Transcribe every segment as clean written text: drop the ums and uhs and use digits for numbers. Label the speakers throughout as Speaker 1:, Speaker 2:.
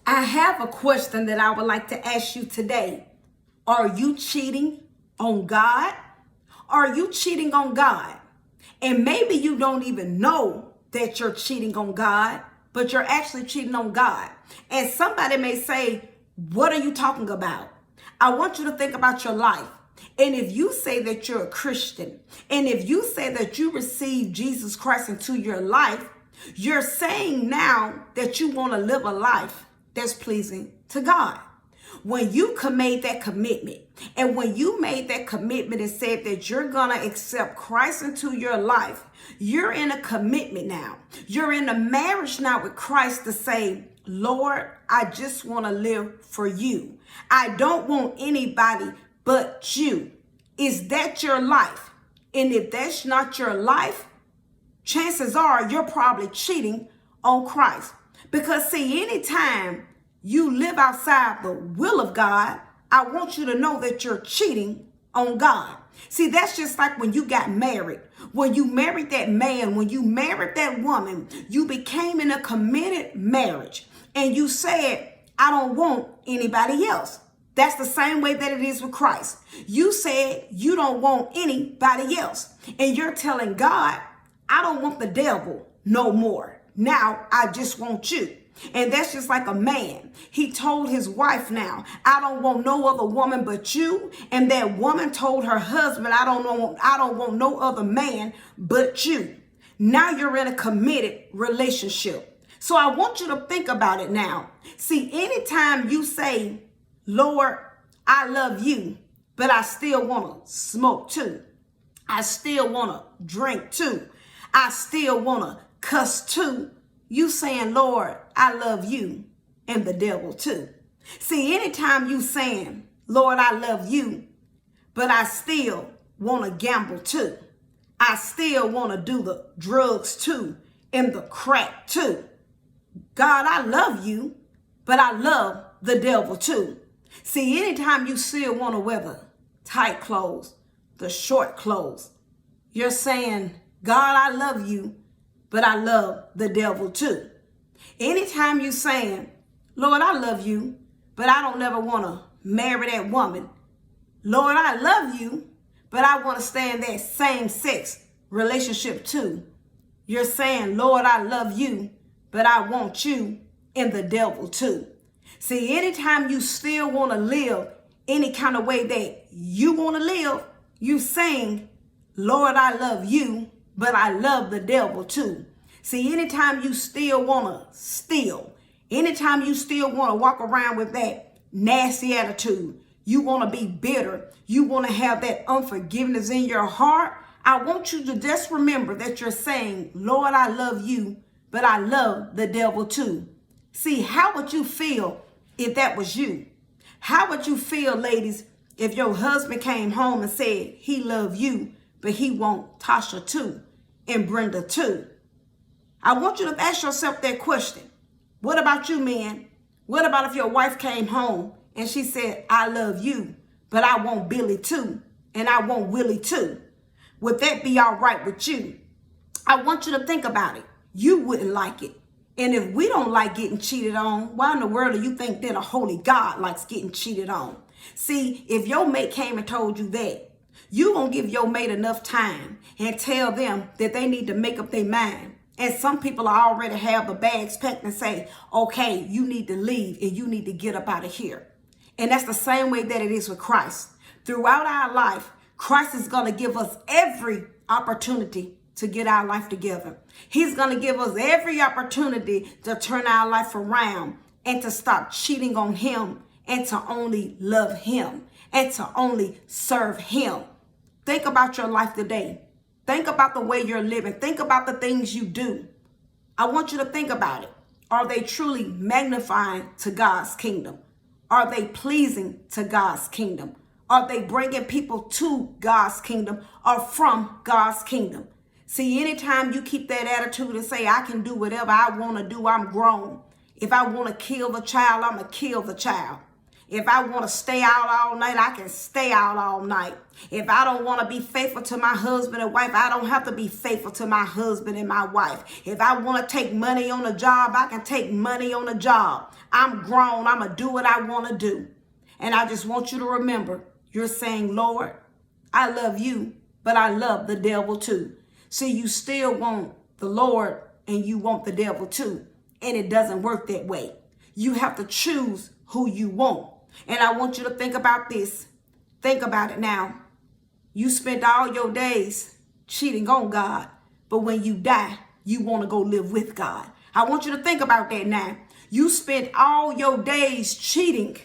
Speaker 1: I have a question that I would like to ask you today. Are you cheating on God? Are you cheating on God? And maybe you don't even know that you're cheating on God, but you're actually cheating on God. And somebody may say, what are you talking about? I want you to think about your life. And if you say that you're a Christian, and if you say that you received Jesus Christ into your life, you're saying now that you want to live a life that's pleasing to God. When you made that commitment, and when you made that commitment and said that you're going to accept Christ into your life, you're in a commitment now. You're in a marriage now with Christ to say, Lord, I just want to live for you. I don't want anybody but you. Is that your life? And if that's not your life, chances are you're probably cheating on Christ. Because see, anytime you live outside the will of God, I want you to know that you're cheating on God. See, that's just like when you got married. When you married that man, when you married that woman, you became in a committed marriage. And you said, I don't want anybody else. That's the same way that it is with Christ. You said you don't want anybody else. And you're telling God, I don't want the devil no more. Now I just want you. And that's just like a man. He told his wife now, I don't want no other woman but you. And that woman told her husband, I don't want no other man but you. Now you're in a committed relationship. So I want you to think about it now. See, anytime you say, Lord, I love you, but I still want to smoke too. I still want to drink too. I still want to cuss too. You saying, Lord, I love you and the devil too. See, anytime you saying, Lord, I love you, but I still want to gamble too. I still want to do the drugs too and the crack too. God, I love you, but I love the devil too. See, anytime you still want to wear the tight clothes, the short clothes, you're saying, God, I love you, but I love the devil too. Anytime you're saying, Lord, I love you, but I don't never want to marry that woman. Lord, I love you, but I want to stay in that same sex relationship too. You're saying, Lord, I love you, but I want you and the devil too. See, anytime you still want to live any kind of way that you want to live, you saying, Lord, I love you, but I love the devil too. See, anytime you still want to steal, anytime you still want to walk around with that nasty attitude, you want to be bitter, you want to have that unforgiveness in your heart, I want you to just remember that you're saying, Lord, I love you, but I love the devil too. See, how would you feel if that was you? How would you feel, ladies, if your husband came home and said he loved you, but he want Tasha too and Brenda too? I want you to ask yourself that question. What about you, men? What about if your wife came home and she said, I love you, but I want Billy too, and I want Willie too? Would that be all right with you? I want you to think about it. You wouldn't like it. And if we don't like getting cheated on, why in the world do you think that a holy God likes getting cheated on? See, if your mate came and told you that, you gonna give your mate enough time and tell them that they need to make up their mind. And some people already have the bags packed and say, okay, you need to leave and you need to get up out of here. And that's the same way that it is with Christ. Throughout our life, Christ is going to give us every opportunity to get our life together. He's going to give us every opportunity to turn our life around and to stop cheating on him and to only love him and to only serve him. Think about your life today. Think about the way you're living. Think about the things you do. I want you to think about it. Are they truly magnifying to God's kingdom? Are they pleasing to God's kingdom? Are they bringing people to God's kingdom or from God's kingdom? See, anytime you keep that attitude and say, I can do whatever I want to do, I'm grown. If I want to kill the child, I'm going to kill the child. If I want to stay out all night, I can stay out all night. If I don't want to be faithful to my husband and wife, I don't have to be faithful to my husband and my wife. If I want to take money on a job, I can take money on a job. I'm grown. I'm going to do what I want to do. And I just want you to remember, you're saying, Lord, I love you, but I love the devil too. See, you still want the Lord and you want the devil too. And it doesn't work that way. You have to choose who you want. And I want you to think about this. Think about it now. You spent all your days cheating on God, but when you die, you want to go live with God. I want you to think about that now. You spent all your days cheating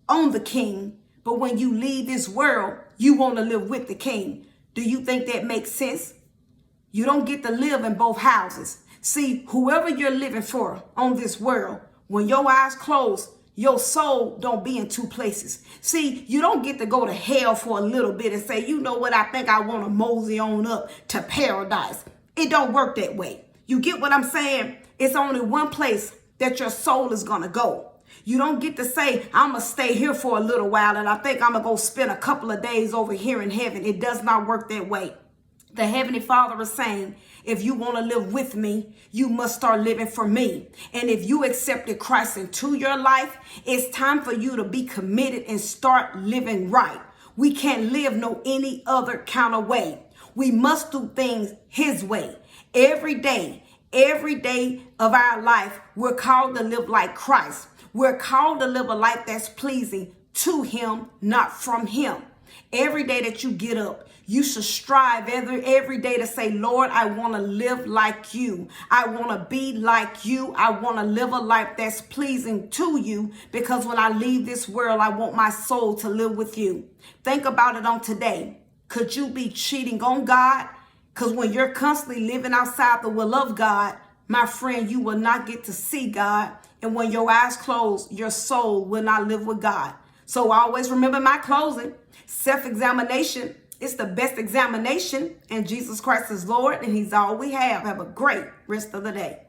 Speaker 1: on the King, but when you leave this world, you want to live with the King. Do you think that makes sense? You don't get to live in both houses. See, whoever you're living for on this world, when your eyes close, your soul don't be in two places. See, you don't get to go to hell for a little bit and say, you know what, I think I want to mosey on up to paradise. It don't work that way. You get what I'm saying? It's only one place that your soul is going to go. You don't get to say, I'm going to stay here for a little while and I think I'm going to go spend a couple of days over here in heaven. It does not work that way. The Heavenly Father is saying, if you want to live with me, you must start living for me. And if you accepted Christ into your life, it's time for you to be committed and start living right. We can't live no any other kind of way. We must do things His way. Every day of our life, we're called to live like Christ. We're called to live a life that's pleasing to Him, not from Him. Every day that you get up, you should strive every day to say, Lord, I want to live like you. I want to be like you. I want to live a life that's pleasing to you, because when I leave this world, I want my soul to live with you. Think about it on today. Could you be cheating on God? Because when you're constantly living outside the will of God, my friend, you will not get to see God. And when your eyes close, your soul will not live with God. So always remember my closing. Self-examination is the best examination, and Jesus Christ is Lord, and He's all we have. Have a great rest of the day.